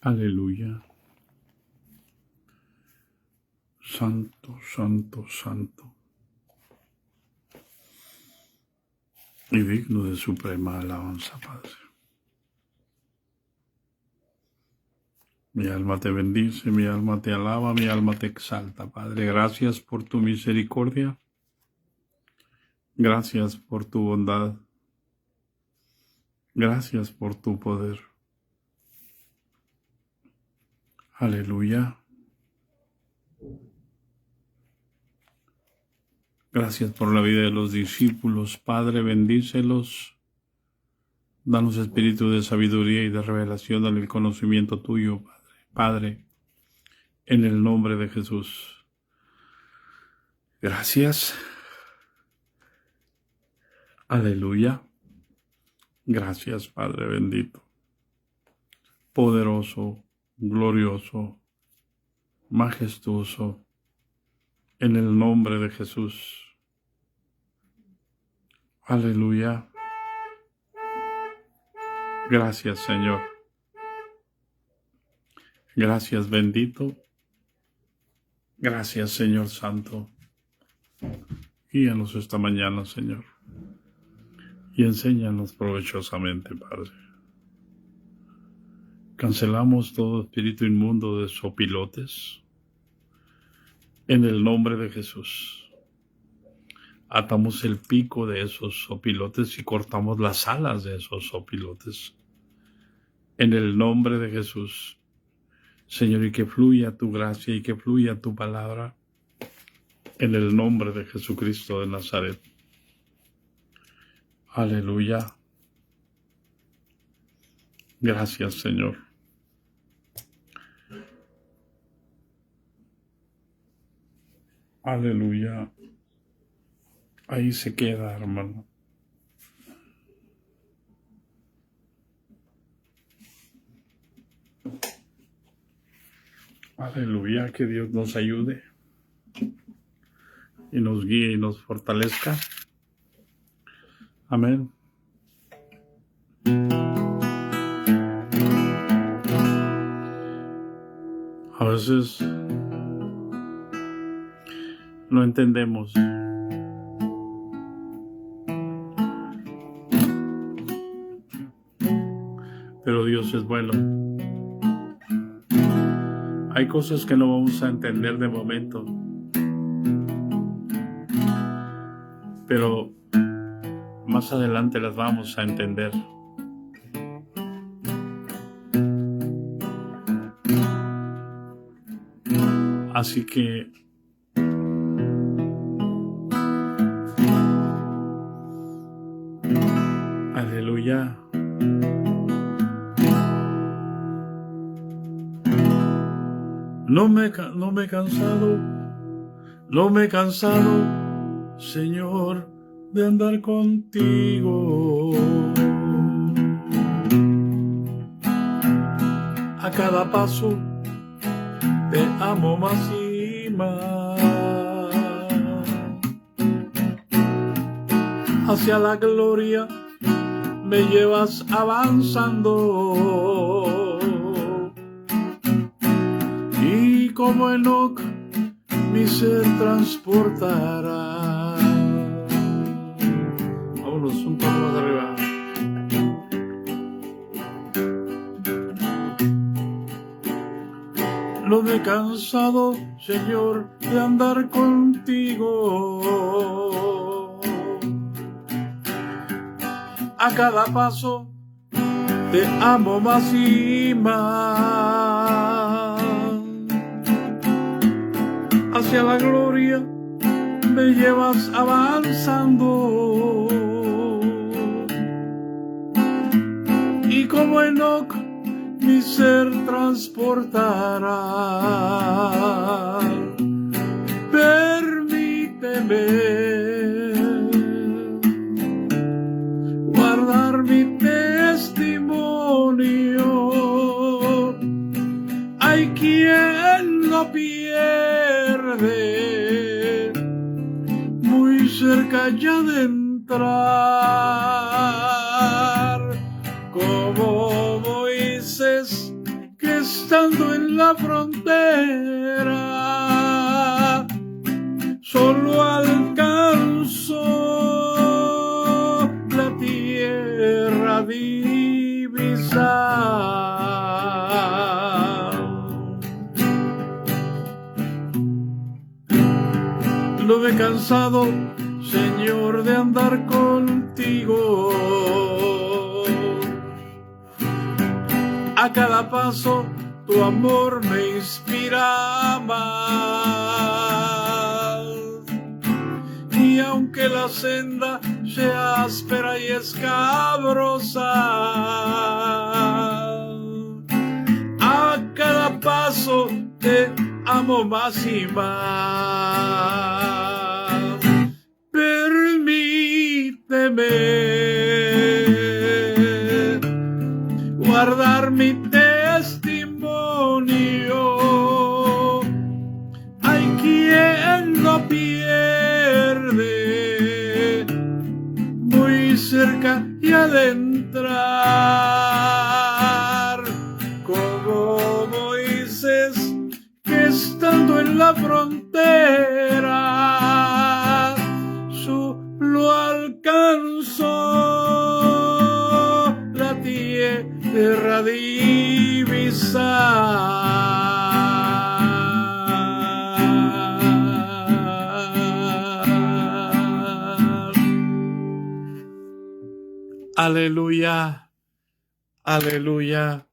Aleluya. Santo, santo, santo. Y digno de suprema alabanza, Padre. Mi alma te bendice, mi alma te alaba, mi alma te exalta, Padre. Gracias por tu misericordia. Gracias por tu bondad. Gracias por tu poder. Aleluya. Gracias por la vida de los discípulos. Padre, bendícelos. Danos espíritu de sabiduría y de revelación en el conocimiento tuyo, Padre. Padre, en el nombre de Jesús. Gracias. Aleluya. Gracias, Padre bendito. Poderoso, glorioso, majestuoso, en el nombre de Jesús. Aleluya. Gracias, Señor. Gracias, bendito. Gracias, Señor Santo. Guíanos esta mañana, Señor. Y enséñanos provechosamente, Padre. Cancelamos todo espíritu inmundo de sopilotes. En el nombre de Jesús. Atamos el pico de esos sopilotes y cortamos las alas de esos sopilotes. En el nombre de Jesús. Señor, y que fluya tu gracia y que fluya tu palabra. En el nombre de Jesucristo de Nazaret. Aleluya. Gracias, Señor. Aleluya. Ahí se queda, hermano. Aleluya, que Dios nos ayude y nos guíe y nos fortalezca. Amén. A veces no entendemos. Pero Dios es bueno. Hay cosas que no vamos a entender de momento. Pero más adelante las vamos a entender. Así que aleluya. No me he cansado, Señor, de andar contigo. A cada paso te amo más y más. Hacia la gloria me llevas avanzando. Y como Enoc mi ser transportará. Vámonos un poco más arriba. No me he cansado, Señor, de andar contigo. A cada paso te amo más y más. Hacia la gloria me llevas avanzando. Y como Enoc mi ser transportará. Permíteme guardar mi testimonio. Hay quien lo pierde muy cerca ya de entrar, como Moisés que estando en la frontera, solo alcanzó la tierra divisar. No me he cansado, Señor, de andar contigo. A cada paso tu amor me inspira más. Y aunque la senda sea áspera y escabrosa, a cada paso te amo más y más. Permíteme guardar mi testimonio. Hay quien lo pierde muy cerca y al entrar, como Moisés, que estando en la frontera solo alcanzó la tierra divisar. Aleluya, aleluya.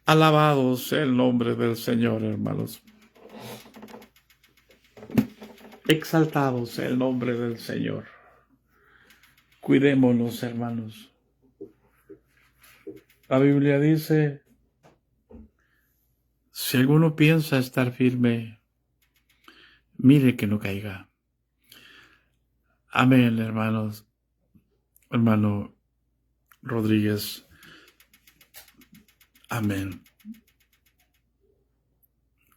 Alabado sea el nombre del Señor, hermanos. Exaltado sea el nombre del Señor. Cuidémonos, hermanos. La Biblia dice, si alguno piensa estar firme, mire que no caiga. Amén, hermanos. Hermano Rodríguez. Amén.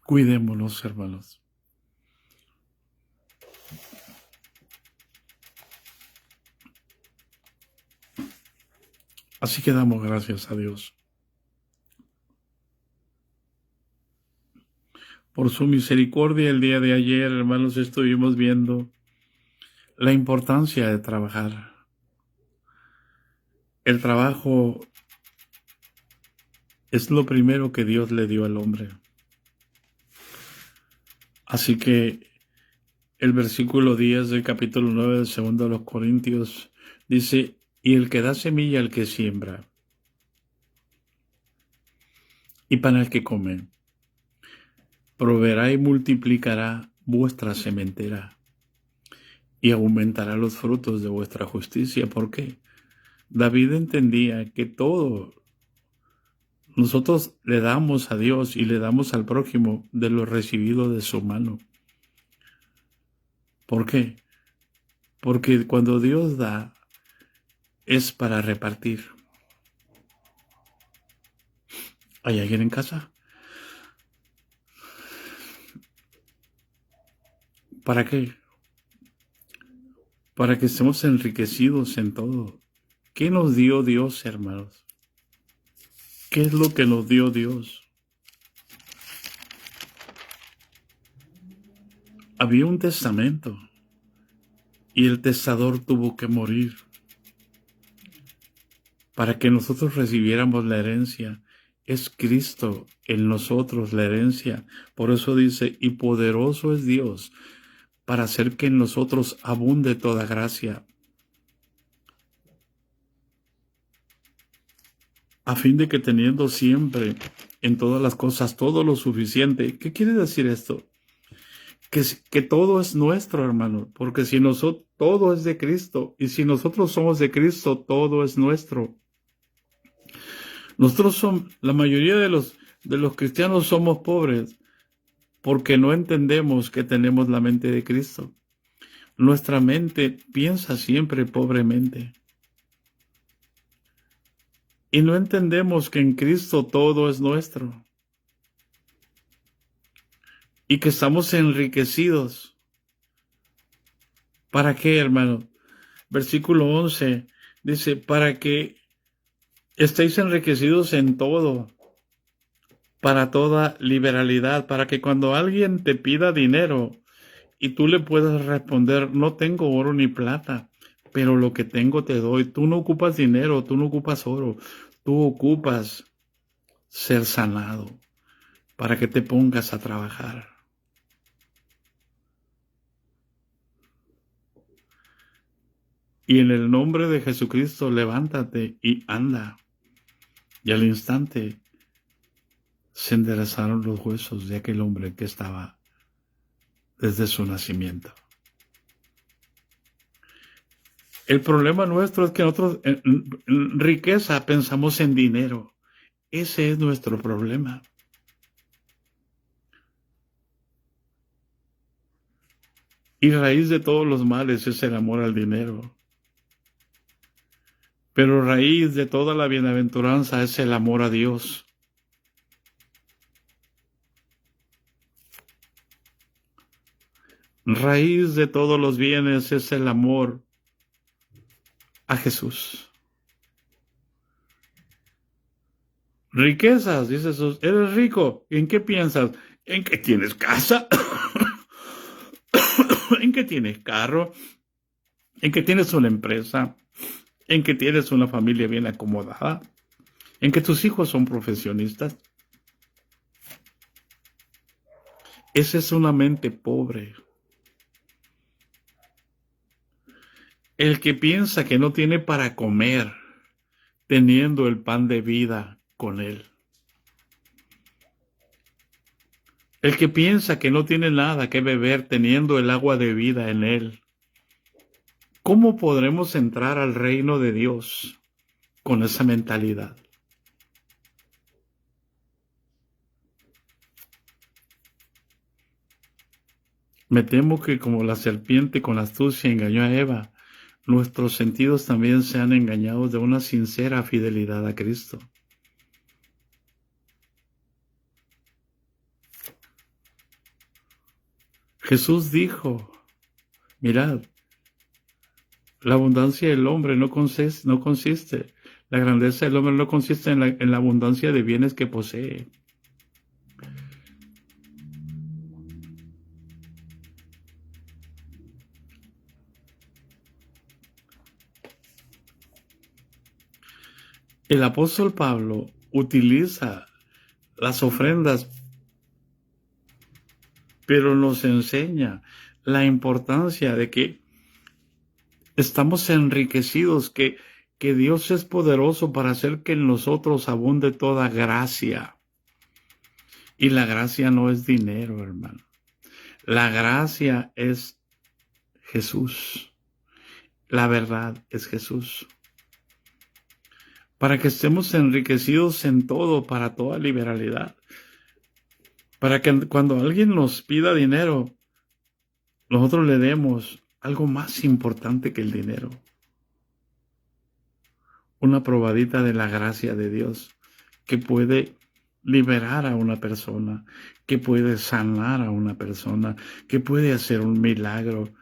Cuidémonos, hermanos. Así que damos gracias a Dios por su misericordia. El día de ayer, hermanos, estuvimos viendo la importancia de trabajar. El trabajo es lo primero que Dios le dio al hombre. Así que el versículo 10 del capítulo 9 del segundo de los Corintios dice, y el que da semilla al que siembra, y pan al que come, proveerá y multiplicará vuestra sementera, y aumentará los frutos de vuestra justicia. ¿Por qué? David entendía que todo nosotros le damos a Dios y le damos al prójimo de lo recibido de su mano. ¿Por qué? Porque cuando Dios da, es para repartir. ¿Hay alguien en casa? ¿Para qué? Para que estemos enriquecidos en todo. ¿Qué nos dio Dios, hermanos? ¿Qué es lo que nos dio Dios? Había un testamento y el testador tuvo que morir para que nosotros recibiéramos la herencia. Es Cristo en nosotros la herencia. Por eso dice, y poderoso es Dios para hacer que en nosotros abunde toda gracia, a fin de que teniendo siempre en todas las cosas todo lo suficiente. ¿Qué quiere decir esto? Que todo es nuestro, hermano, porque si nosotros, todo es de Cristo, y si nosotros somos de Cristo, todo es nuestro. Nosotros somos, la mayoría de los cristianos somos pobres porque no entendemos que tenemos la mente de Cristo. Nuestra mente piensa siempre pobremente. Y no entendemos que en Cristo todo es nuestro. Y que estamos enriquecidos. ¿Para qué, hermano? Versículo 11 dice, para que estéis enriquecidos en todo. para toda liberalidad, para que cuando alguien te pida dinero y tú le puedas responder, no tengo oro ni plata, pero lo que tengo te doy. Tú no ocupas dinero, tú no ocupas oro, tú ocupas ser sanado para que te pongas a trabajar. Y en el nombre de Jesucristo, levántate y anda. Y al instante se enderezaron los huesos de aquel hombre que estaba desde su nacimiento. El problema nuestro es que nosotros en riqueza pensamos en dinero. Ese es nuestro problema. Y raíz de todos los males es el amor al dinero. Pero raíz de toda la bienaventuranza es el amor a Dios. Raíz de todos los bienes es el amor a Jesús. Riquezas, dice Jesús, eres rico. ¿En qué piensas? ¿En que tienes casa? ¿En que tienes carro? ¿En que tienes una empresa? ¿En que tienes una familia bien acomodada? ¿En que tus hijos son profesionistas? Esa es una mente pobre. El que piensa que no tiene para comer, teniendo el pan de vida con él. El que piensa que no tiene nada que beber, teniendo el agua de vida en él. ¿Cómo podremos entrar al reino de Dios con esa mentalidad? Me temo que como la serpiente con astucia engañó a Eva, nuestros sentidos también sean engañados de una sincera fidelidad a Cristo. Jesús dijo, mirad, la abundancia del hombre no consiste, la grandeza del hombre no consiste en la abundancia de bienes que posee. El apóstol Pablo utiliza las ofrendas, pero nos enseña la importancia de que estamos enriquecidos, que Dios es poderoso para hacer que en nosotros abunde toda gracia. Y la gracia no es dinero, hermano. La gracia es Jesús. La verdad es Jesús. Para que estemos enriquecidos en todo, para toda liberalidad. Para que cuando alguien nos pida dinero, nosotros le demos algo más importante que el dinero. Una probadita de la gracia de Dios que puede liberar a una persona, que puede sanar a una persona, que puede hacer un milagro.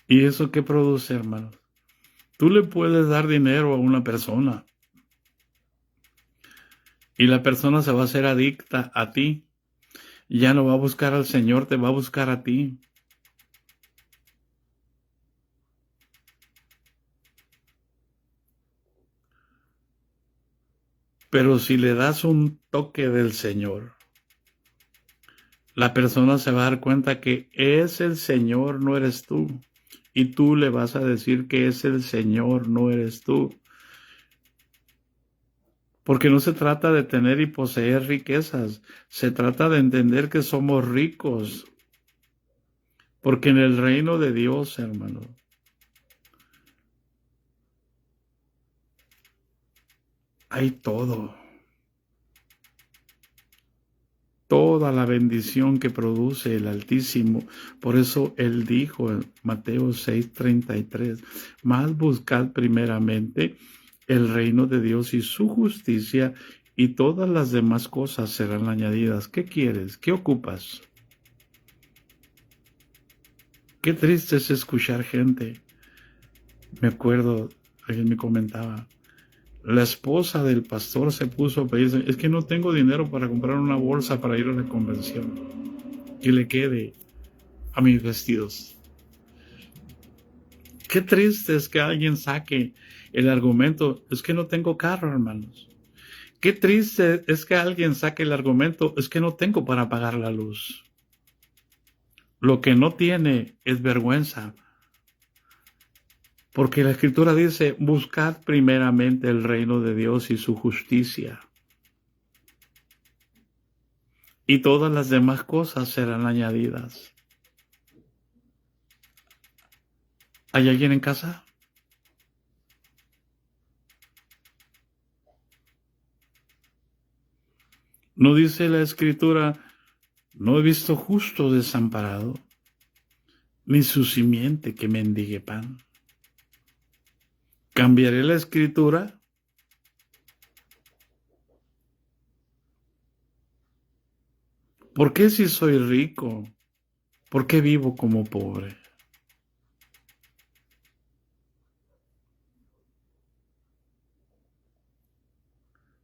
¿Y eso qué produce, hermanos? Tú le puedes dar dinero a una persona y la persona se va a hacer adicta a ti. Ya no va a buscar al Señor, te va a buscar a ti. Pero si le das un toque del Señor, la persona se va a dar cuenta que es el Señor, no eres tú. Y tú le vas a decir que es el Señor, no eres tú. Porque no se trata de tener y poseer riquezas, se trata de entender que somos ricos. Porque en el reino de Dios, hermano, hay todo. Toda la bendición que produce el Altísimo. Por eso Él dijo en Mateo 6:33, más buscad primeramente el reino de Dios y su justicia, y todas las demás cosas serán añadidas. ¿Qué quieres? ¿Qué ocupas? Qué triste es escuchar gente. Me acuerdo Alguien me comentaba, la esposa del pastor se puso a pedirse, es que no tengo dinero para comprar una bolsa para ir a la convención que le quede a mis vestidos. Qué triste es que alguien saque el argumento, es que no tengo carro, hermanos. Qué triste es que alguien saque el argumento, es que no tengo para pagar la luz. Lo que no tiene es vergüenza. Porque la Escritura dice, buscad primeramente el reino de Dios y su justicia. Y todas las demás cosas serán añadidas. ¿Hay alguien en casa? ¿No dice la Escritura, no he visto justo desamparado, ni su simiente que mendigue pan? ¿Cambiaré la Escritura? ¿Por qué si soy rico? ¿Por qué vivo como pobre?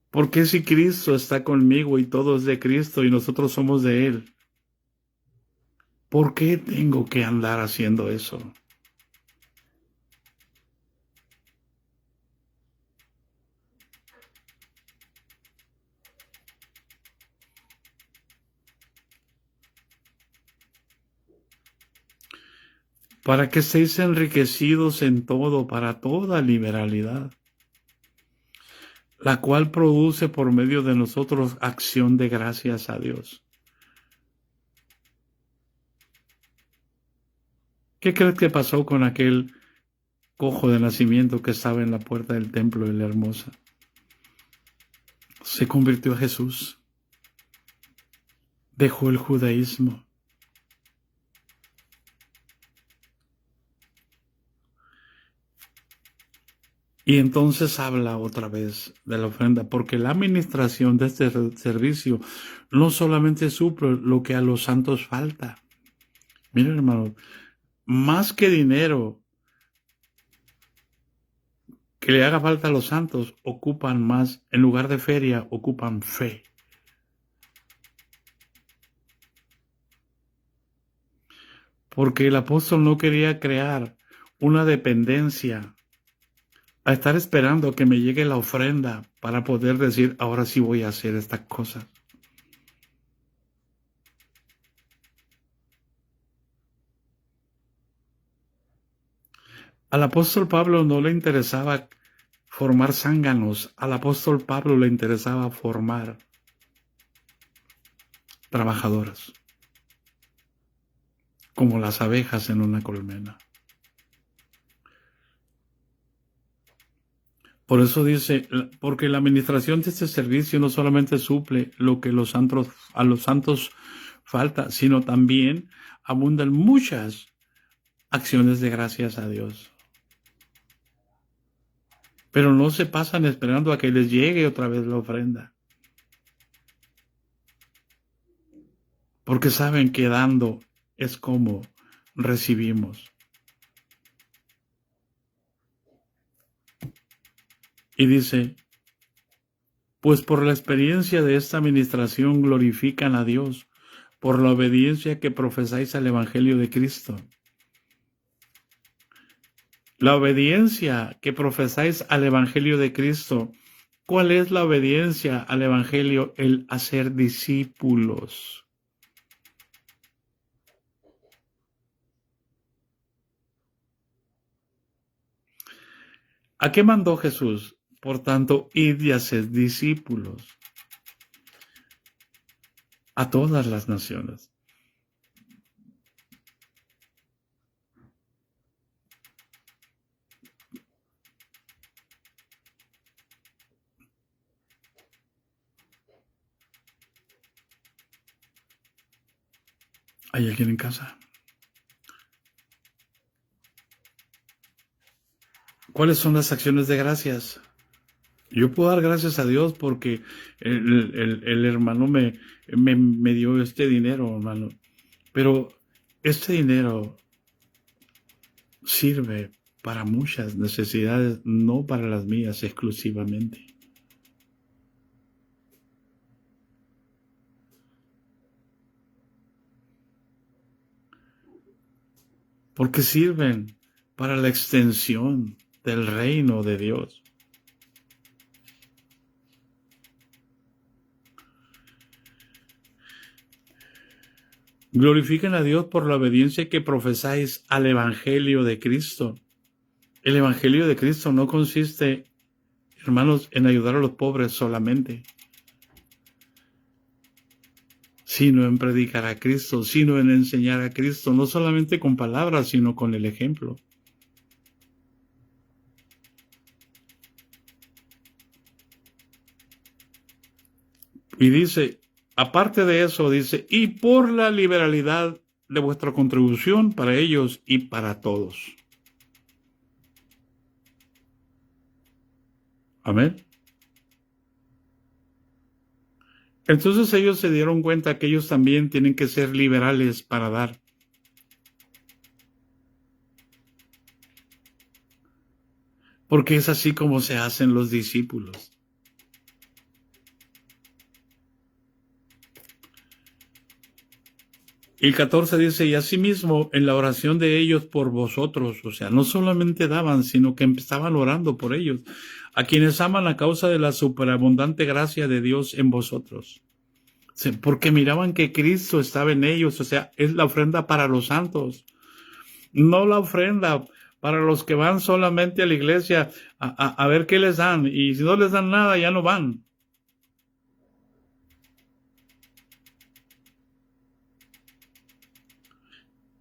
¿Por qué si Cristo está conmigo y todo es de Cristo y nosotros somos de Él? ¿Por qué tengo que andar haciendo eso? Para que estéis enriquecidos en todo, para toda liberalidad, la cual produce por medio de nosotros acción de gracias a Dios. ¿Qué crees que pasó con aquel cojo de nacimiento que estaba en la puerta del templo de la Hermosa? Se convirtió a Jesús, dejó el judaísmo. Y entonces habla otra vez de la ofrenda, porque la administración de este servicio no solamente suple lo que a los santos falta. Miren, hermano, más que dinero que le haga falta a los santos, ocupan más, en lugar de feria, ocupan fe. Porque el apóstol no quería crear una dependencia a estar esperando que me llegue la ofrenda para poder decir, ahora sí voy a hacer estas cosas. Al apóstol Pablo no le interesaba formar zánganos, al apóstol Pablo le interesaba formar trabajadoras, como las abejas en una colmena. Por eso dice, porque la administración de este servicio no solamente suple lo que a los santos falta, sino también abundan muchas acciones de gracias a Dios. Pero no se pasan esperando a que les llegue otra vez la ofrenda. Porque saben que dando es como recibimos. Y dice, pues por la experiencia de esta administración glorifican a Dios, por la obediencia que profesáis al Evangelio de Cristo. La obediencia que profesáis al Evangelio de Cristo. ¿Cuál es la obediencia al Evangelio? El hacer discípulos. ¿A qué mandó Jesús? Por tanto, id y haced discípulos a todas las naciones. ¿Hay alguien en casa? ¿Cuáles son las acciones de gracias? Yo puedo dar gracias a Dios porque el hermano me dio este dinero, hermano. Pero este dinero sirve para muchas necesidades, no para las mías exclusivamente. Porque sirven para la extensión del reino de Dios. Glorifiquen a Dios por la obediencia que profesáis al Evangelio de Cristo. El Evangelio de Cristo no consiste, hermanos, en ayudar a los pobres solamente, sino en predicar a Cristo, sino en enseñar a Cristo, no solamente con palabras, sino con el ejemplo. Y dice, aparte de eso, dice, y por la liberalidad de vuestra contribución para ellos y para todos. Amén. Entonces ellos se dieron cuenta que ellos también tienen que ser liberales para dar. Porque es así como se hacen los discípulos. El 14 dice, y asimismo en la oración de ellos por vosotros, o sea, no solamente daban, sino que estaban orando por ellos, a quienes aman a causa de la superabundante gracia de Dios en vosotros. Porque miraban que Cristo estaba en ellos, o sea, es la ofrenda para los santos, no la ofrenda para los que van solamente a la iglesia a ver qué les dan, y si no les dan nada, ya no van.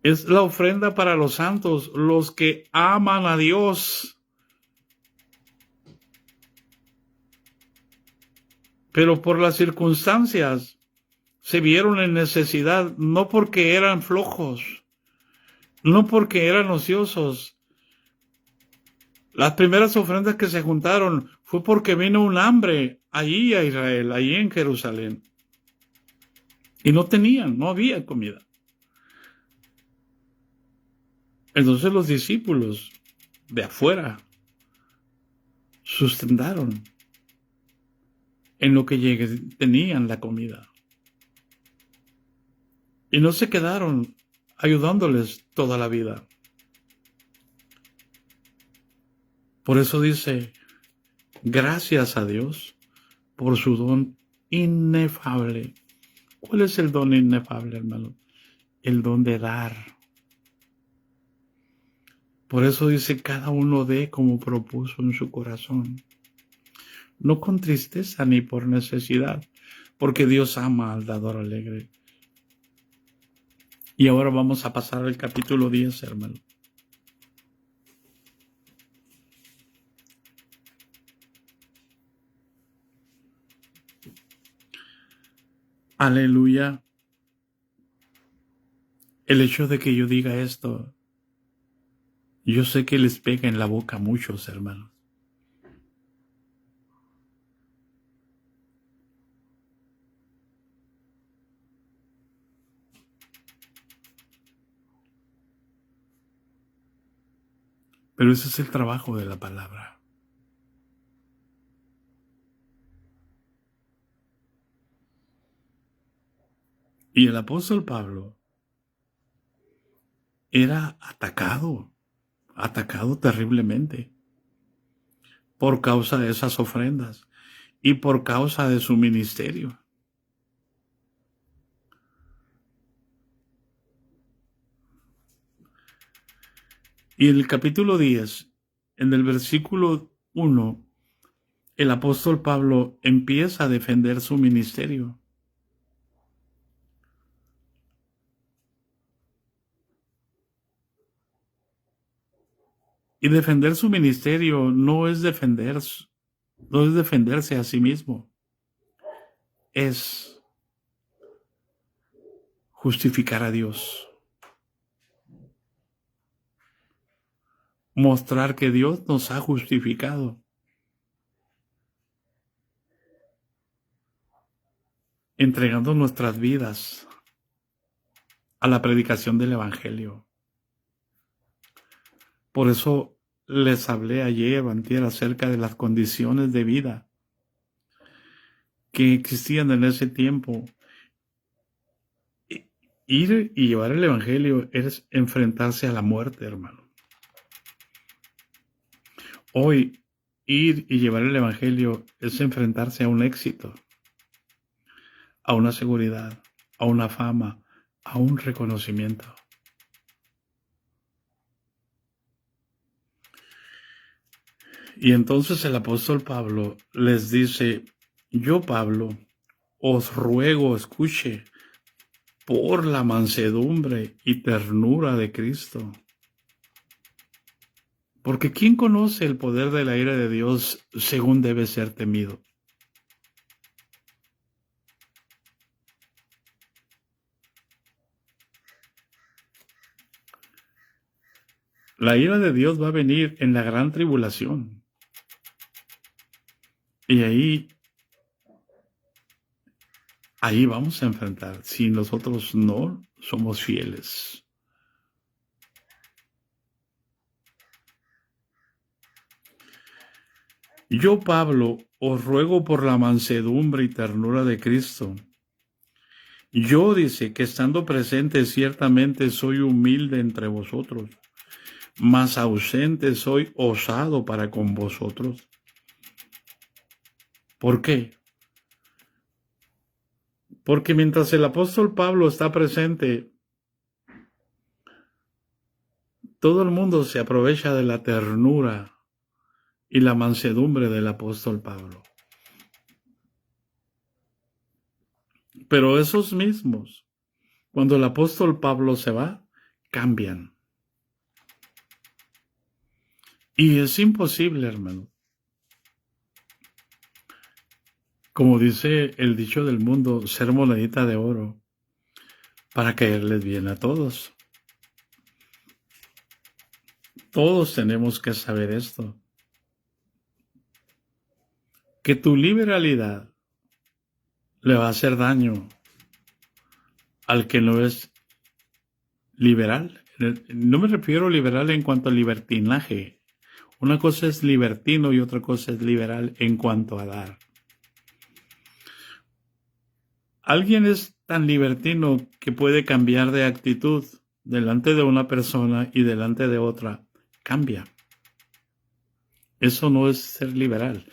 Es la ofrenda para los santos, los que aman a Dios. Pero por las circunstancias se vieron en necesidad, no porque eran flojos, no porque eran ociosos. Las primeras ofrendas que se juntaron fue porque vino un hambre allí a Israel, allí en Jerusalén. Y no tenían, no había comida. Entonces los discípulos de afuera sustentaron en lo que tenían la comida. Y no se quedaron ayudándoles toda la vida. Por eso dice, gracias a Dios por su don inefable. ¿Cuál es el don inefable, hermano? El don de dar. Por eso dice, cada uno dé como propuso en su corazón. No con tristeza ni por necesidad, porque Dios ama al dador alegre. Y ahora vamos a pasar al capítulo 10, hermano. Aleluya. El hecho de que yo diga esto, yo sé que les pega en la boca a muchos, hermanos. Pero ese es el trabajo de la palabra. Y el apóstol Pablo era atacado terriblemente por causa de esas ofrendas y por causa de su ministerio. Y en el capítulo 10, en el versículo 1, el apóstol Pablo empieza a defender su ministerio. Y defender su ministerio no es defenderse a sí mismo, es justificar a Dios. Mostrar que Dios nos ha justificado. Entregando nuestras vidas a la predicación del Evangelio. Por eso les hablé ayer o antier acerca de las condiciones de vida que existían en ese tiempo. Ir y llevar el evangelio es enfrentarse a la muerte, hermano. Hoy, ir y llevar el evangelio es enfrentarse a un éxito, a una seguridad, a una fama, a un reconocimiento. Y entonces el apóstol Pablo les dice: yo, Pablo, os ruego, escuche, por la mansedumbre y ternura de Cristo. Porque ¿quién conoce el poder de la ira de Dios según debe ser temido? La ira de Dios va a venir en la gran tribulación. Y ahí vamos a enfrentar, si nosotros no somos fieles. Yo, Pablo, os ruego por la mansedumbre y ternura de Cristo. Yo, dice, que estando presente ciertamente soy humilde entre vosotros, mas ausente soy osado para con vosotros. ¿Por qué? Porque mientras el apóstol Pablo está presente, todo el mundo se aprovecha de la ternura y la mansedumbre del apóstol Pablo. Pero esos mismos, cuando el apóstol Pablo se va, cambian. Y es imposible, hermano. Como dice el dicho del mundo, ser monedita de oro para caerles bien a todos. Todos tenemos que saber esto. Que tu liberalidad le va a hacer daño al que no es liberal. No me refiero a liberal en cuanto a libertinaje. Una cosa es libertino y otra cosa es liberal en cuanto a dar. Alguien es tan libertino que puede cambiar de actitud delante de una persona y delante de otra. Cambia. Eso no es ser liberal.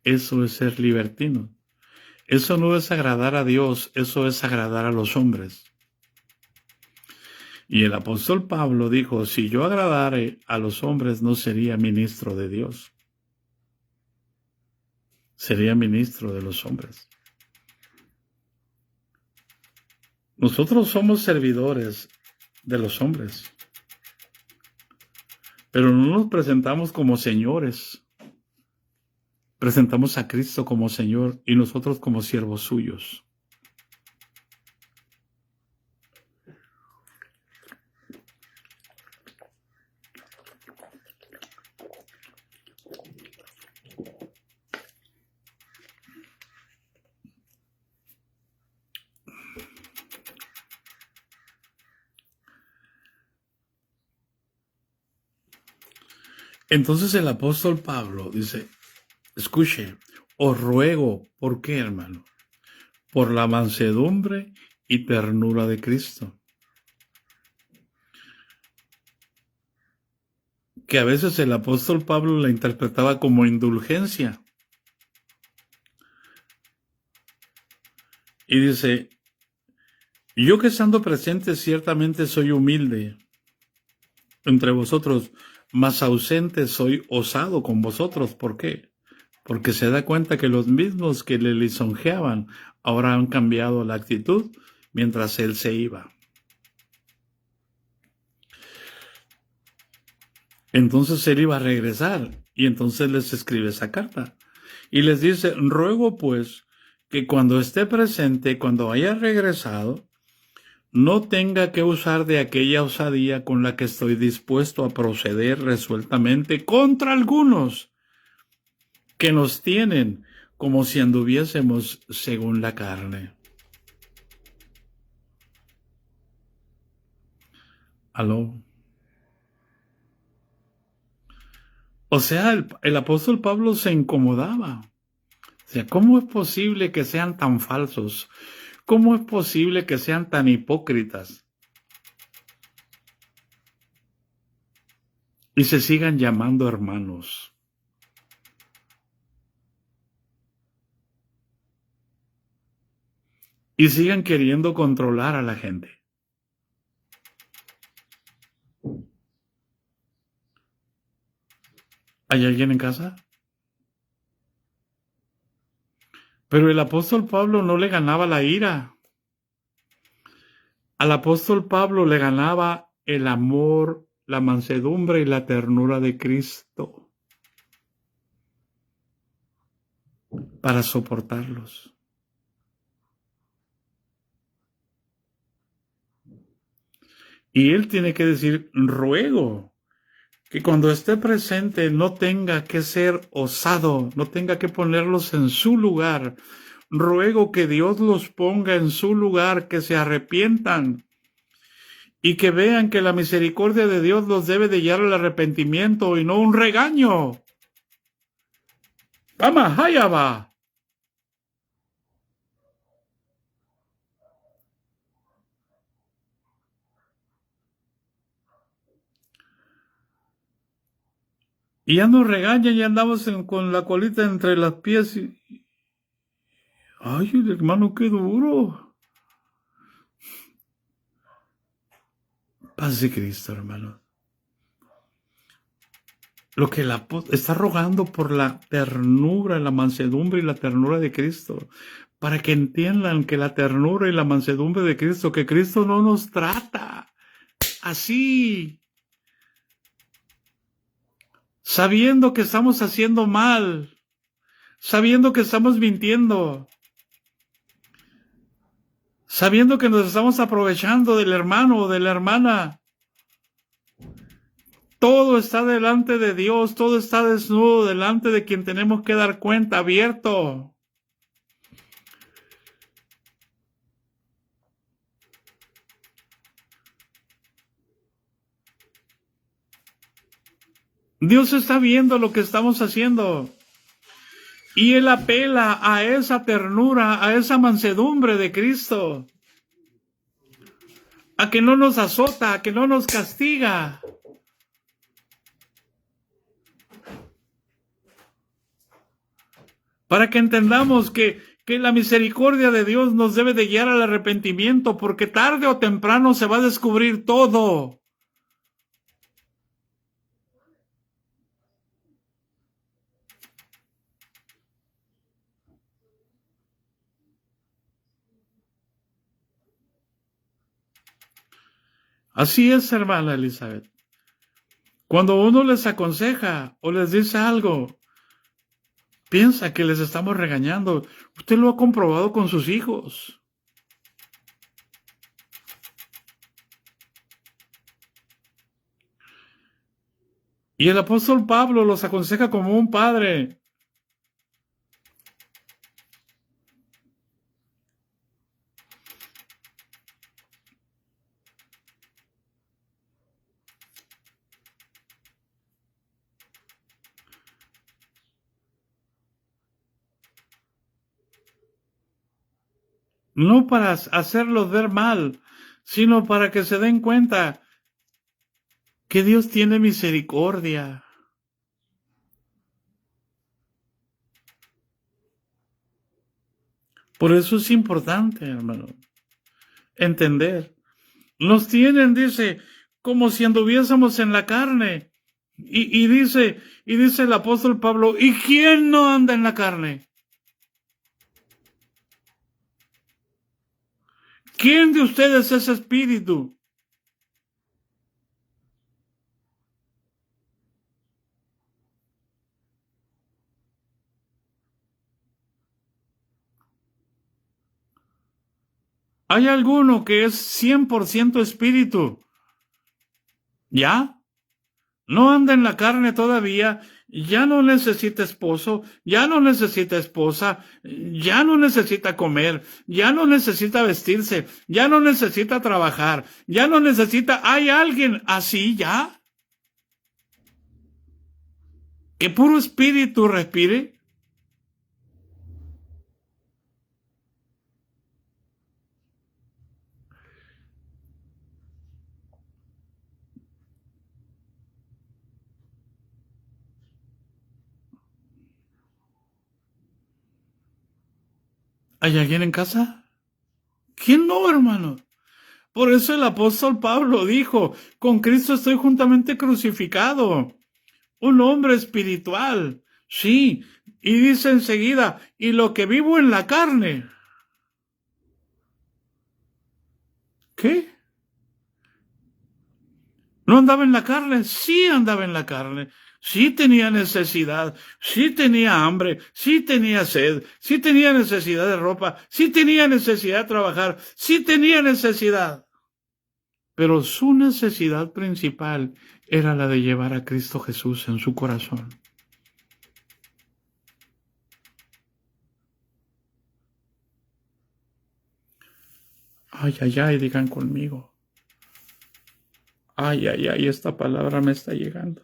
Eso es ser libertino. Eso no es agradar a Dios, eso es agradar a los hombres. Y el apóstol Pablo dijo: si yo agradare a los hombres, no sería ministro de Dios. Sería ministro de los hombres. Nosotros somos servidores de los hombres, pero no nos presentamos como señores. Presentamos a Cristo como Señor y nosotros como siervos suyos. Entonces el apóstol Pablo dice: escuche, os ruego, ¿por qué, hermano? Por la mansedumbre y ternura de Cristo. Que a veces el apóstol Pablo la interpretaba como indulgencia. Y dice: yo que estando presente ciertamente soy humilde entre vosotros, mas ausente soy osado con vosotros. ¿Por qué? Porque se da cuenta que los mismos que le lisonjeaban ahora han cambiado la actitud mientras él se iba. Entonces él iba a regresar y entonces les escribe esa carta y les dice: ruego pues que cuando esté presente, cuando haya regresado, no tenga que usar de aquella osadía con la que estoy dispuesto a proceder resueltamente contra algunos que nos tienen como si anduviésemos según la carne. Aló. O sea, el apóstol Pablo se incomodaba. O sea, ¿cómo es posible que sean tan falsos? ¿Cómo es posible que sean tan hipócritas? Y se sigan llamando hermanos. Y sigan queriendo controlar a la gente. ¿Hay alguien en casa? Pero el apóstol Pablo no le ganaba la ira. Al apóstol Pablo le ganaba el amor, la mansedumbre y la ternura de Cristo para soportarlos. Y él tiene que decir, ruego que cuando esté presente no tenga que ser osado, no tenga que ponerlos en su lugar. Ruego que Dios los ponga en su lugar, que se arrepientan y que vean que la misericordia de Dios los debe de guiar al arrepentimiento y no un regaño. ¡Vamos, allá va! Y ya nos regañan, ya andamos con la colita entre las pies. Ay, hermano, qué duro. Paz de Cristo, hermano. Lo que está rogando por la ternura, la mansedumbre y la ternura de Cristo, para que entiendan que la ternura y la mansedumbre de Cristo, que Cristo no nos trata así, sabiendo que estamos haciendo mal, sabiendo que estamos mintiendo, sabiendo que nos estamos aprovechando del hermano o de la hermana. Todo está delante de Dios, todo está desnudo delante de quien tenemos que dar cuenta, abierto. Dios está viendo lo que estamos haciendo. Y Él apela a esa ternura, a esa mansedumbre de Cristo. A que no nos azota, a que no nos castiga. Para que entendamos que la misericordia de Dios nos debe de guiar al arrepentimiento, porque tarde o temprano se va a descubrir todo. Así es, hermana Elizabeth. Cuando uno les aconseja o les dice algo, piensa que les estamos regañando. Usted lo ha comprobado con sus hijos. Y el apóstol Pablo los aconseja como un padre. No para hacerlos ver mal, sino para que se den cuenta que Dios tiene misericordia. Por eso es importante, hermano, entender. Nos tienen, dice, como si anduviésemos en la carne. Y dice el apóstol Pablo, ¿y quién no anda en la carne? ¿Quién de ustedes es espíritu? ¿Hay alguno que es 100% espíritu? ¿Ya? No anda en la carne todavía, ya no necesita esposo, ya no necesita esposa, ya no necesita comer, ya no necesita vestirse, ya no necesita trabajar, ya no necesita... ¿Hay alguien así ya? que puro espíritu respire. ¿Hay alguien en casa? ¿Quién no, hermano? Por eso el apóstol Pablo dijo, con Cristo estoy juntamente crucificado. Un hombre espiritual, sí. Y dice enseguida, y lo que vivo en la carne. ¿Qué? ¿No andaba en la carne? Sí andaba en la carne. Sí tenía necesidad, sí tenía hambre, sí tenía sed, sí tenía necesidad de ropa, sí tenía necesidad de trabajar, sí tenía necesidad. Pero su necesidad principal era la de llevar a Cristo Jesús en su corazón. Ay, ay, ay, digan conmigo. Ay, ay, ay, esta palabra me está llegando.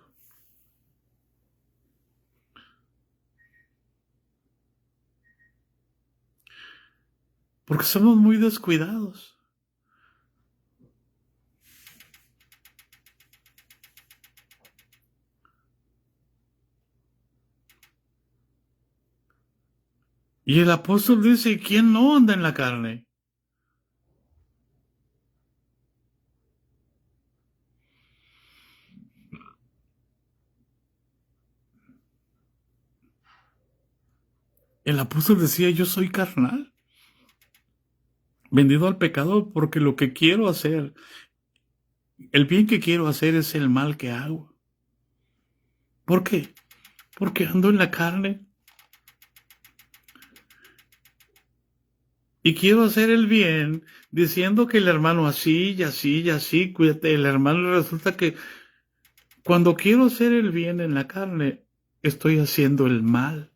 Porque somos muy descuidados. Y el apóstol dice, ¿quién no anda en la carne? El apóstol decía, yo soy carnal, vendido al pecado porque lo que quiero hacer, el bien que quiero hacer es el mal que hago. ¿Por qué? Porque ando en la carne y quiero hacer el bien diciendo que el hermano así y así y así, cuídate, el hermano resulta que cuando quiero hacer el bien en la carne, estoy haciendo el mal.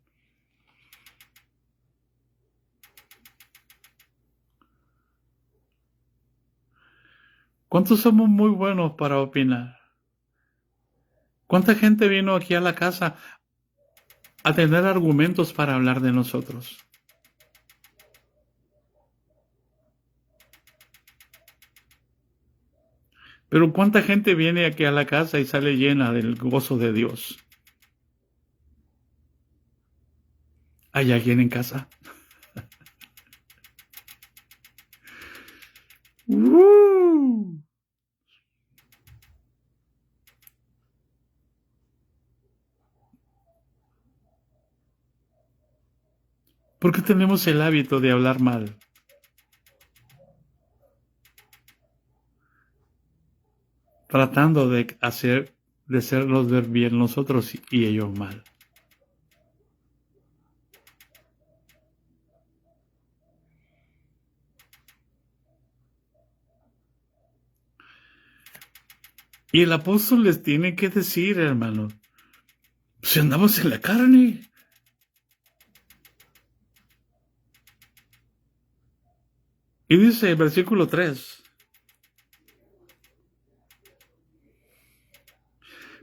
¿Cuántos somos muy buenos para opinar? ¿Cuánta gente vino aquí a la casa a tener argumentos para hablar de nosotros? Pero ¿cuánta gente viene aquí a la casa y sale llena del gozo de Dios? ¿Hay alguien en casa? ¿Por qué tenemos el hábito de hablar mal? Tratando de hacerlos ver bien nosotros y ellos mal. Y el apóstol les tiene que decir, hermano, si andamos en la carne. Y dice el versículo 3,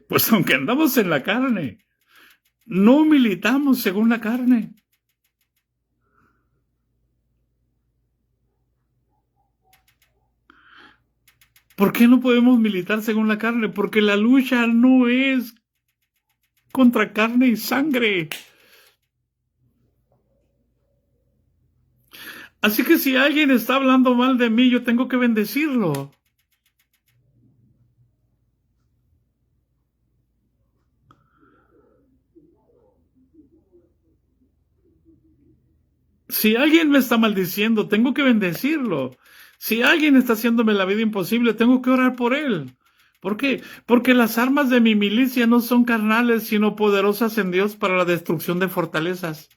pues aunque andamos en la carne, no militamos según la carne. ¿Por qué no podemos militar según la carne? Porque la lucha no es contra carne y sangre. Así que si alguien está hablando mal de mí, yo tengo que bendecirlo. Si alguien me está maldiciendo, tengo que bendecirlo. Si alguien está haciéndome la vida imposible, tengo que orar por él. ¿Por qué? Porque las armas de mi milicia no son carnales, sino poderosas en Dios para la destrucción de fortalezas.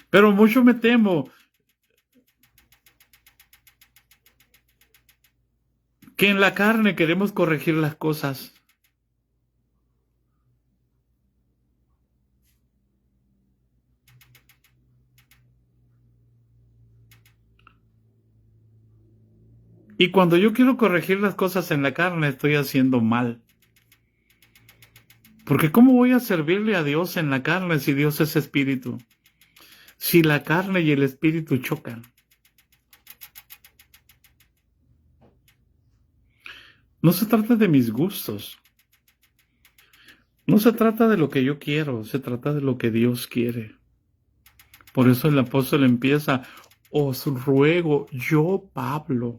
Pero mucho me temo que en la carne queremos corregir las cosas. Y cuando yo quiero corregir las cosas en la carne, estoy haciendo mal. Porque ¿cómo voy a servirle a Dios en la carne si Dios es espíritu? Si la carne y el espíritu chocan. No se trata de mis gustos. No se trata de lo que yo quiero, se trata de lo que Dios quiere. Por eso el apóstol empieza, os ruego, yo Pablo.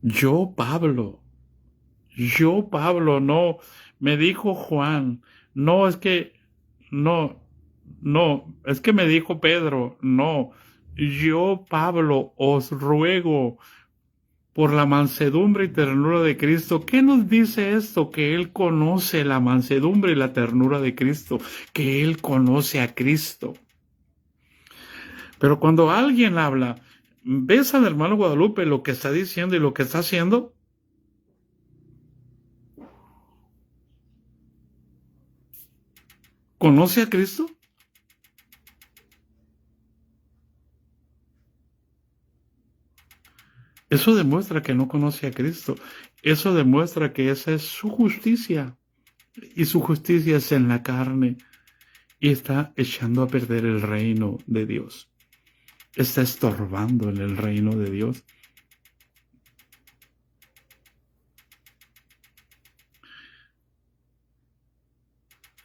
Yo Pablo, no, me dijo Juan, no, es que me dijo Pedro, no, yo Pablo os ruego por la mansedumbre y ternura de Cristo. ¿Qué nos dice esto? Que Él conoce la mansedumbre y la ternura de Cristo, que Él conoce a Cristo. Pero cuando alguien habla, ¿ves al hermano Guadalupe lo que está diciendo y lo que está haciendo? ¿Conoce a Cristo? Eso demuestra que no conoce a Cristo. Eso demuestra que esa es su justicia. Y su justicia es en la carne. Y está echando a perder el reino de Dios. Está estorbando en el reino de Dios.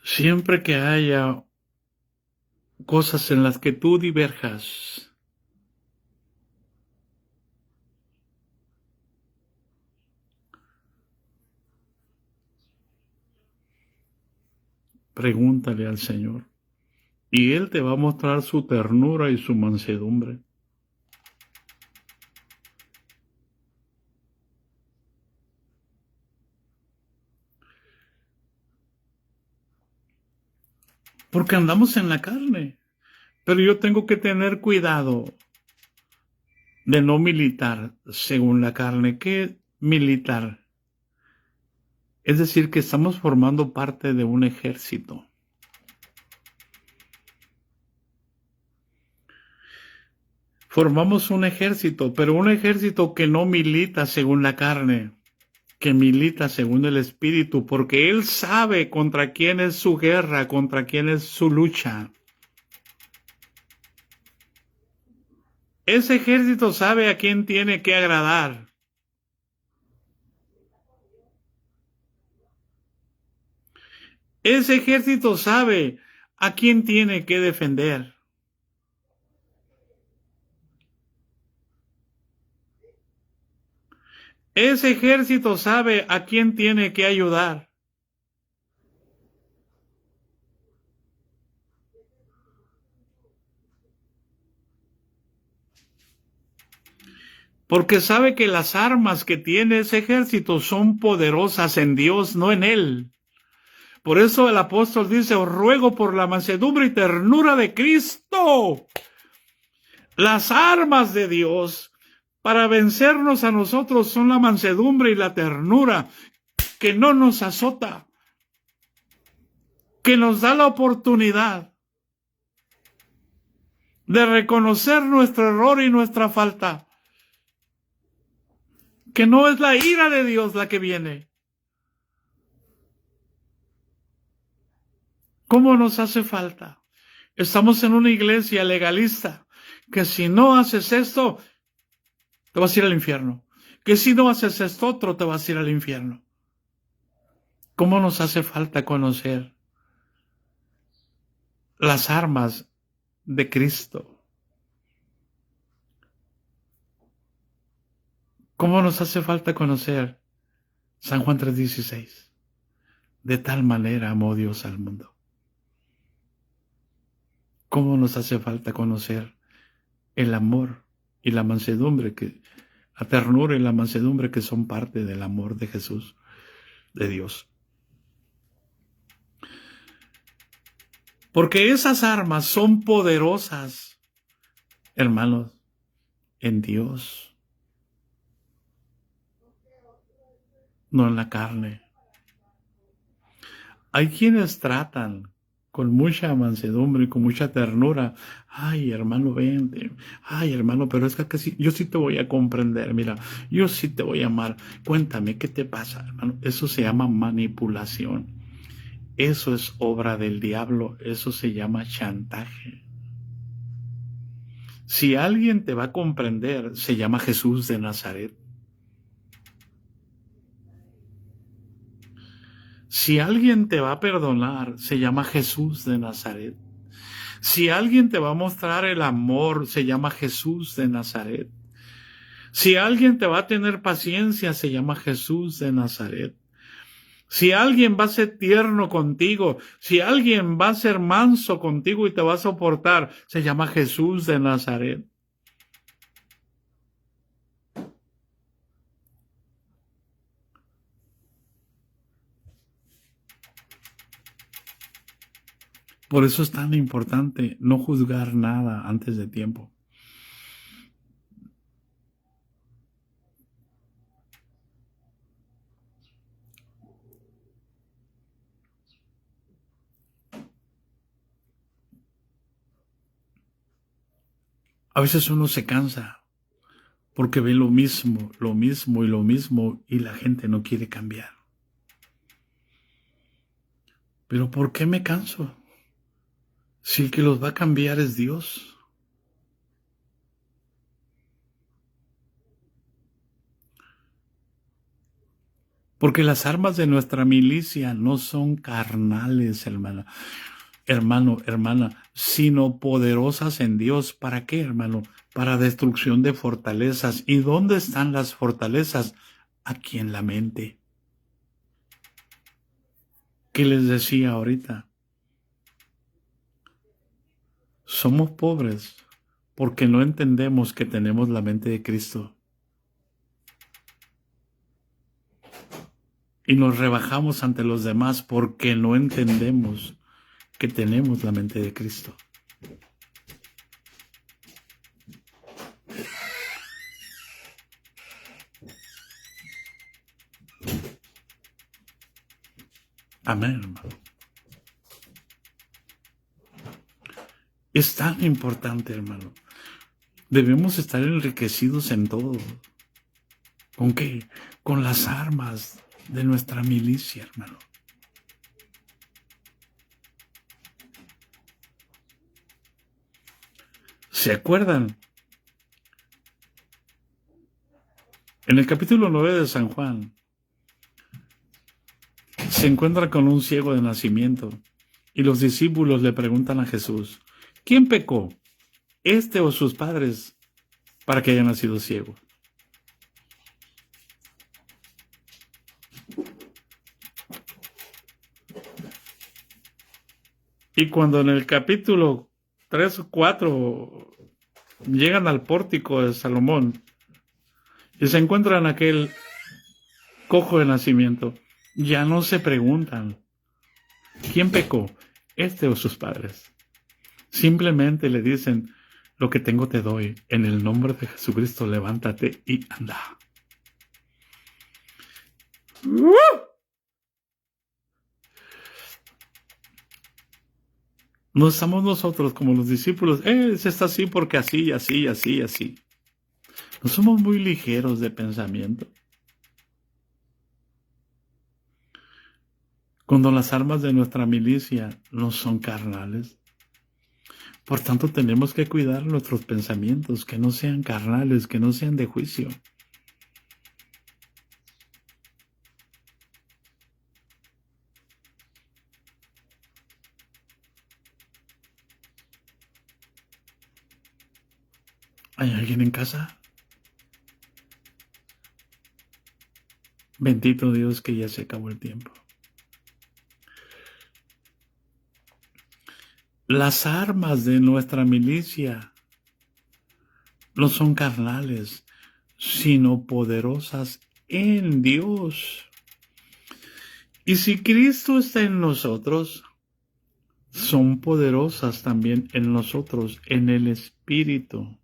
Siempre que haya cosas en las que tú diverjas, pregúntale al Señor. Y Él te va a mostrar su ternura y su mansedumbre. Porque andamos en la carne. Pero yo tengo que tener cuidado de no militar según la carne. ¿Qué militar? Es decir, que estamos formando parte de un ejército. Formamos un ejército, pero un ejército que no milita según la carne, que milita según el espíritu, porque Él sabe contra quién es su guerra, contra quién es su lucha. Ese ejército sabe a quién tiene que agradar. Ese ejército sabe a quién tiene que defender. Ese ejército sabe a quién tiene que ayudar. Porque sabe que las armas que tiene ese ejército son poderosas en Dios, no en él. Por eso el apóstol dice, os ruego por la mansedumbre y ternura de Cristo. Las armas de Dios para vencernos a nosotros son la mansedumbre y la ternura, que no nos azota, que nos da la oportunidad de reconocer nuestro error y nuestra falta, que no es la ira de Dios la que viene. ¿Cómo nos hace falta? Estamos en una iglesia legalista, que si no haces esto, te vas a ir al infierno. Que si no haces esto otro, te vas a ir al infierno. ¿Cómo nos hace falta conocer las armas de Cristo? ¿Cómo nos hace falta conocer San Juan 3:16? De tal manera amó Dios al mundo. ¿Cómo nos hace falta conocer el amor y la mansedumbre, la ternura y la mansedumbre que son parte del amor de Jesús, de Dios? Porque esas armas son poderosas, hermanos, en Dios, no en la carne. Hay quienes tratan con mucha mansedumbre y con mucha ternura. Ay, hermano, vente. Ay, hermano, pero es que casi, yo sí te voy a comprender. Mira, yo sí te voy a amar. Cuéntame, ¿qué te pasa, hermano? Eso se llama manipulación. Eso es obra del diablo. Eso se llama chantaje. Si alguien te va a comprender, se llama Jesús de Nazaret. Si alguien te va a perdonar, se llama Jesús de Nazaret. Si alguien te va a mostrar el amor, se llama Jesús de Nazaret. Si alguien te va a tener paciencia, se llama Jesús de Nazaret. Si alguien va a ser tierno contigo, si alguien va a ser manso contigo y te va a soportar, se llama Jesús de Nazaret. Por eso es tan importante no juzgar nada antes de tiempo. A veces uno se cansa porque ve lo mismo y lo mismo y la gente no quiere cambiar. Pero ¿por qué me canso? Si el que los va a cambiar es Dios. Porque las armas de nuestra milicia no son carnales, hermana. Hermano, hermana, sino poderosas en Dios. ¿Para qué, hermano? Para destrucción de fortalezas. ¿Y dónde están las fortalezas? Aquí en la mente. ¿Qué les decía ahorita? Somos pobres porque no entendemos que tenemos la mente de Cristo. Y nos rebajamos ante los demás porque no entendemos que tenemos la mente de Cristo. Amén, hermano. Es tan importante, hermano. Debemos estar enriquecidos en todo. ¿Con qué? Con las armas de nuestra milicia, hermano. ¿Se acuerdan? En el capítulo 9 de San Juan, se encuentra con un ciego de nacimiento y los discípulos le preguntan a Jesús, ¿quién pecó, este o sus padres, para que haya nacido ciego? Y cuando en el capítulo 3 o 4 llegan al pórtico de Salomón y se encuentran aquel cojo de nacimiento, ya no se preguntan, ¿quién pecó, este o sus padres? Simplemente le dicen, lo que tengo te doy, en el nombre de Jesucristo, levántate y anda. No estamos nosotros como los discípulos, se está así porque así, así, así, así. No somos muy ligeros de pensamiento. Cuando las armas de nuestra milicia no son carnales. Por tanto, tenemos que cuidar nuestros pensamientos, que no sean carnales, que no sean de juicio. ¿Hay alguien en casa? Bendito Dios que ya se acabó el tiempo. Las armas de nuestra milicia no son carnales, sino poderosas en Dios. Y si Cristo está en nosotros, son poderosas también en nosotros, en el Espíritu.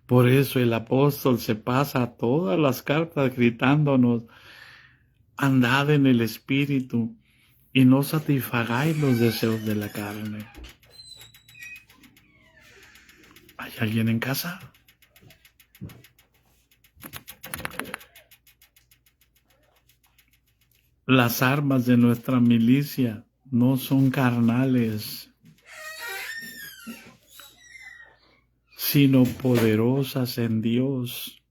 Por eso el apóstol se pasa todas las cartas gritándonos, andad en el Espíritu y no satisfagáis los deseos de la carne. ¿Hay alguien en casa? Las armas de nuestra milicia no son carnales, sino poderosas en Dios.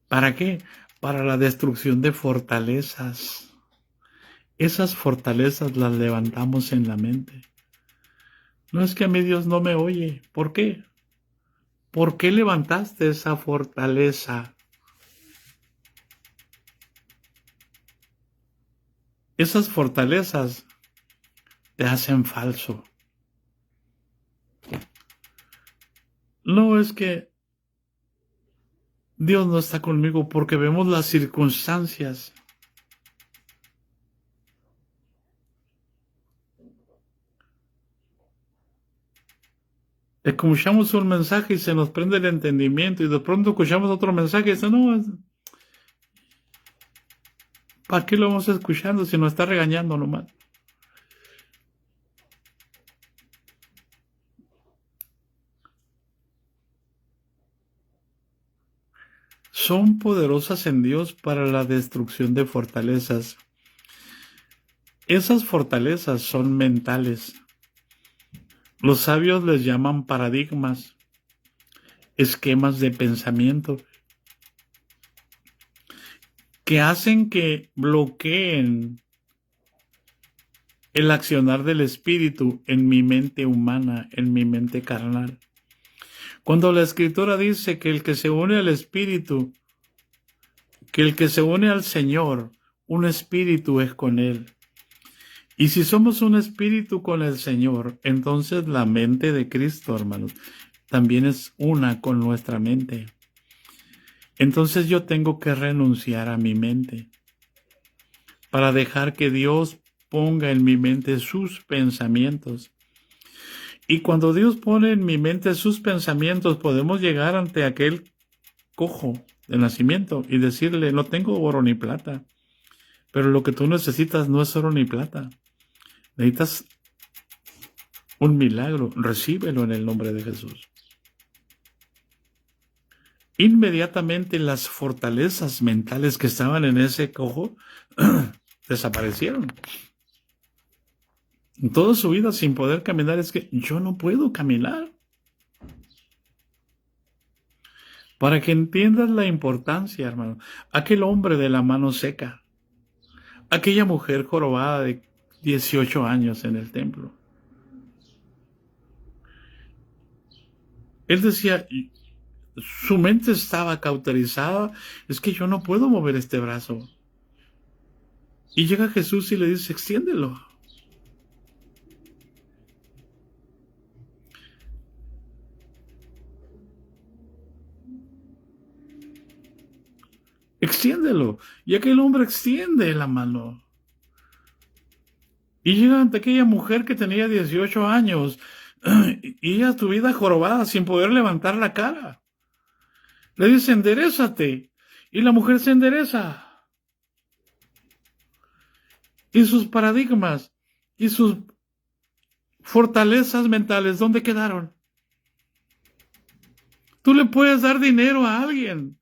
¿Para qué? Para la destrucción de fortalezas. Esas fortalezas las levantamos en la mente. No es que a mí Dios no me oye. ¿Por qué? ¿Por qué levantaste esa fortaleza? Esas fortalezas te hacen falso. No es que Dios no está conmigo porque vemos las circunstancias. Escuchamos un mensaje y se nos prende el entendimiento y de pronto escuchamos otro mensaje y dice, no, ¿para qué lo vamos escuchando si nos está regañando nomás? Son poderosas en Dios para la destrucción de fortalezas. Esas fortalezas son mentales. Los sabios les llaman paradigmas, esquemas de pensamiento, que hacen que bloqueen el accionar del espíritu en mi mente humana, en mi mente carnal. Cuando la Escritura dice que el que se une al Espíritu, que el que se une al Señor, un espíritu es con Él. Y si somos un espíritu con el Señor, entonces la mente de Cristo, hermanos, también es una con nuestra mente. Entonces yo tengo que renunciar a mi mente para dejar que Dios ponga en mi mente sus pensamientos. Y cuando Dios pone en mi mente sus pensamientos, podemos llegar ante aquel cojo de nacimiento y decirle, no tengo oro ni plata, pero lo que tú necesitas no es oro ni plata. Necesitas un milagro, recíbelo en el nombre de Jesús. Inmediatamente las fortalezas mentales que estaban en ese cojo desaparecieron. En toda su vida sin poder caminar es que yo no puedo caminar. Para que entiendas la importancia, hermano, aquel hombre de la mano seca, aquella mujer jorobada de 18 años en el templo. Él decía, su mente estaba cauterizada, es que yo no puedo mover este brazo. Y llega Jesús y le dice, extiéndelo. Extiéndelo. Y aquel hombre extiende la mano. Y llega ante aquella mujer que tenía 18 años y ella tu vida jorobada sin poder levantar la cara. Le dice, enderézate. Y la mujer se endereza. Y sus paradigmas y sus fortalezas mentales, ¿dónde quedaron? Tú le puedes dar dinero a alguien,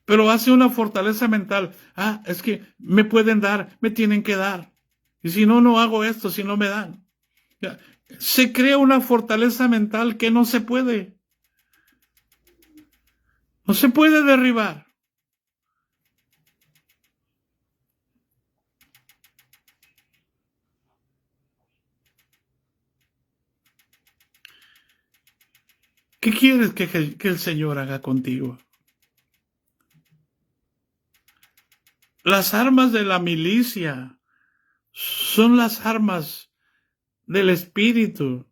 pero hace una fortaleza mental. Ah, es que me pueden dar, me tienen que dar. Y si no, no hago esto, si no me dan. Se crea una fortaleza mental que no se puede. No se puede derribar. ¿Qué quieres que el Señor haga contigo? Las armas de la milicia son las armas del Espíritu.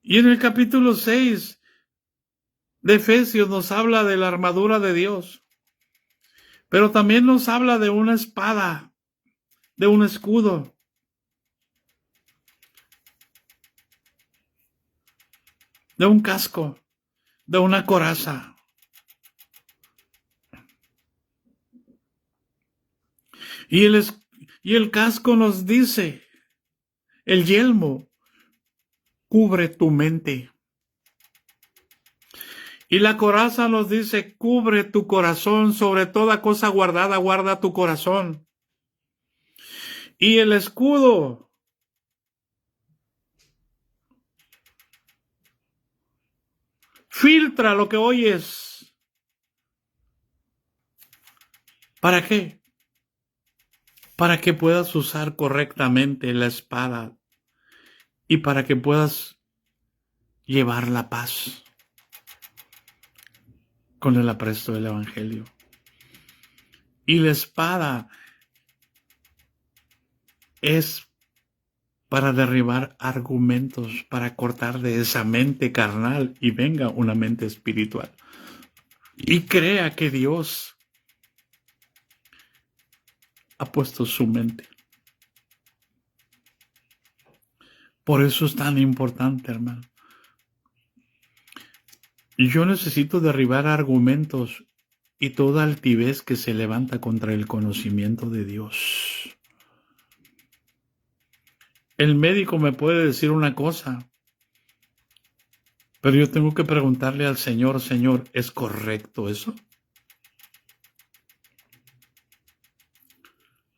Y en el capítulo 6 de Efesios nos habla de la armadura de Dios. Pero también nos habla de una espada, de un escudo. De un casco, de una coraza. Y Y el casco nos dice, el yelmo, cubre tu mente. Y la coraza nos dice, cubre tu corazón, sobre toda cosa guardada, guarda tu corazón. Y el escudo filtra lo que oyes. ¿Para qué? Para que puedas usar correctamente la espada y para que puedas llevar la paz con el apresto del Evangelio. Y la espada es para derribar argumentos, para cortar de esa mente carnal y venga una mente espiritual. Y crea que Dios ha puesto su mente. Por eso es tan importante, hermano. Yo necesito derribar argumentos y toda altivez que se levanta contra el conocimiento de Dios. El médico me puede decir una cosa, pero yo tengo que preguntarle al Señor, Señor, ¿es correcto eso?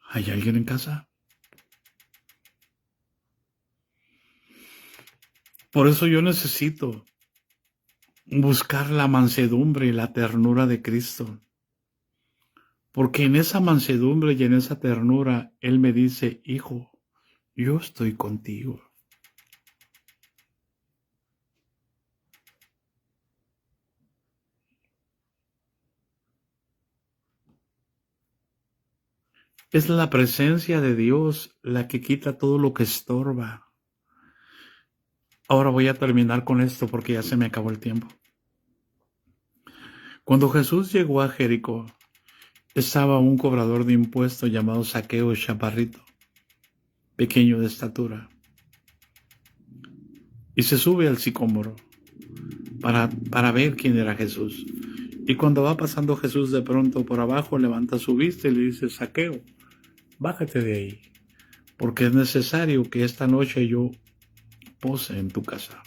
¿Hay alguien en casa? Por eso yo necesito buscar la mansedumbre y la ternura de Cristo. Porque en esa mansedumbre y en esa ternura, Él me dice, hijo, yo estoy contigo. Es la presencia de Dios la que quita todo lo que estorba. Ahora voy a terminar con esto porque ya se me acabó el tiempo. Cuando Jesús llegó a Jericó, estaba un cobrador de impuestos llamado Zaqueo chaparrito, pequeño de estatura, y se sube al sicómoro para ver quién era Jesús. Y cuando va pasando Jesús de pronto por abajo, levanta su vista y le dice, Zaqueo, bájate de ahí, porque es necesario que esta noche yo pose en tu casa.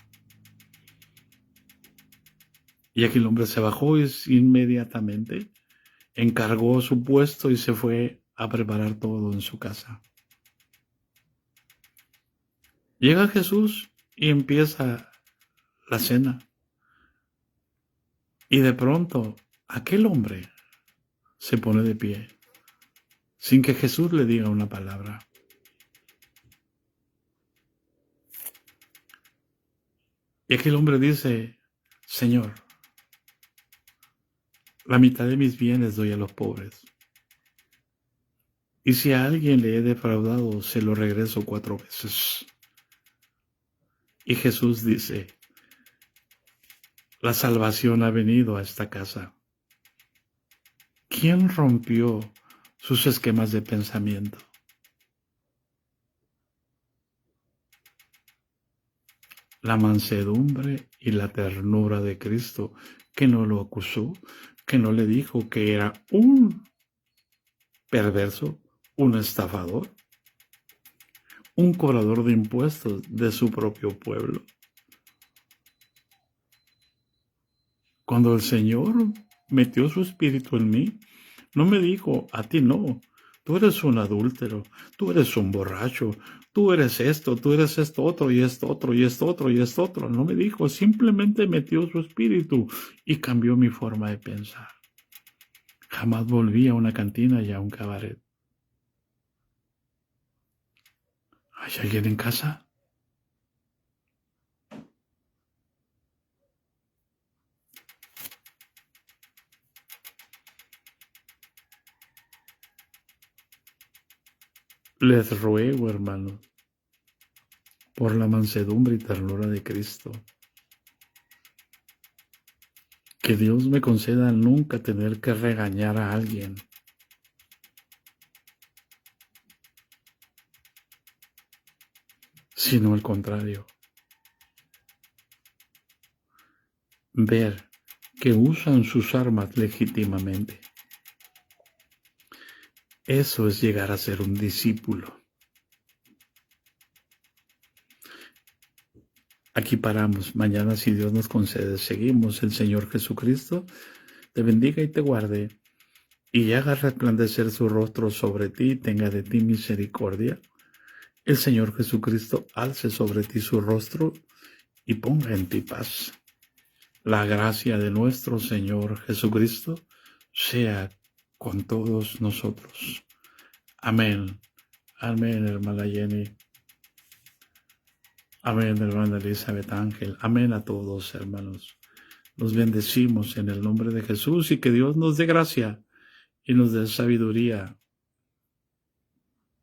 Y aquí el hombre se bajó y inmediatamente encargó su puesto y se fue a preparar todo en su casa. Llega Jesús y empieza la cena. Y de pronto aquel hombre se pone de pie, sin que Jesús le diga una palabra. Y aquel hombre dice, Señor, la mitad de mis bienes doy a los pobres. Y si a alguien le he defraudado, se lo regreso 4 veces. Y Jesús dice, la salvación ha venido a esta casa. ¿Quién rompió sus esquemas de pensamiento? La mansedumbre y la ternura de Cristo, que no lo acusó, que no le dijo que era un perverso, un estafador, un cobrador de impuestos de su propio pueblo. Cuando el Señor metió su espíritu en mí, no me dijo, a ti no, tú eres un adúltero, tú eres un borracho, tú eres esto otro, y esto otro, y esto otro, y esto otro. No me dijo, simplemente metió su espíritu y cambió mi forma de pensar. Jamás volví a una cantina y a un cabaret. ¿Hay alguien en casa? Les ruego, hermanos, por la mansedumbre y ternura de Cristo, que Dios me conceda nunca tener que regañar a alguien, sino al contrario, ver que usan sus armas legítimamente, Eso es llegar a ser un discípulo. Aquí paramos. Mañana, si Dios nos concede, seguimos. El Señor Jesucristo te bendiga y te guarde, y haga resplandecer su rostro sobre ti y tenga de ti misericordia. El Señor Jesucristo alce sobre ti su rostro y ponga en ti paz. La gracia de nuestro Señor Jesucristo sea con todos nosotros. Amén. Amén, hermana Jenny. Amén, hermana Elizabeth Ángel. Amén a todos, hermanos. Los bendecimos en el nombre de Jesús, y que Dios nos dé gracia y nos dé sabiduría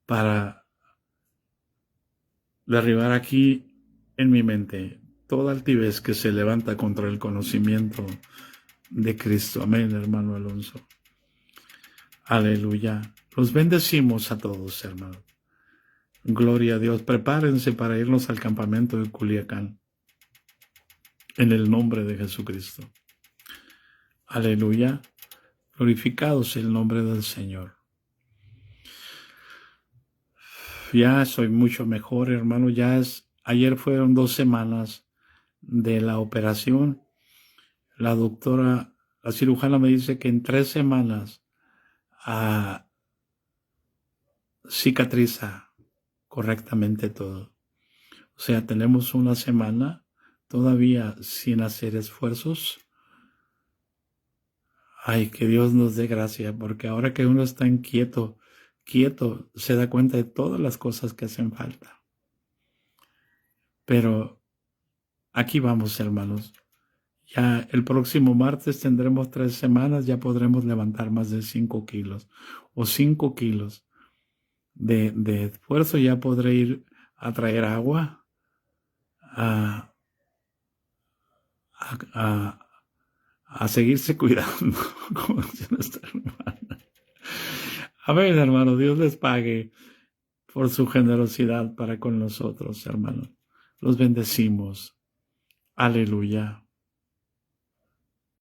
para derribar aquí en mi mente toda altivez que se levanta contra el conocimiento de Cristo. Amén, hermano Alonso. Aleluya. Los bendecimos a todos, hermanos. Gloria a Dios. Prepárense para irnos al campamento de Culiacán, en el nombre de Jesucristo. Aleluya. Glorificado sea el nombre del Señor. Ya soy mucho mejor, hermano. Ayer fueron 2 semanas de la operación. La doctora, la cirujana me dice que en 3 semanas cicatriza correctamente todo. O sea, tenemos 1 semana todavía sin hacer esfuerzos. Ay, que Dios nos dé gracia, porque ahora que uno está quieto, se da cuenta de todas las cosas que hacen falta. Pero aquí vamos, hermanos. Ya el próximo martes tendremos 3 semanas, ya podremos levantar más de 5 kilos o 5 kilos de esfuerzo. Ya podré ir a traer agua, a seguirse cuidando, como dice nuestra hermana. A ver, hermano, Dios les pague por su generosidad para con nosotros, hermanos. Los bendecimos. Aleluya.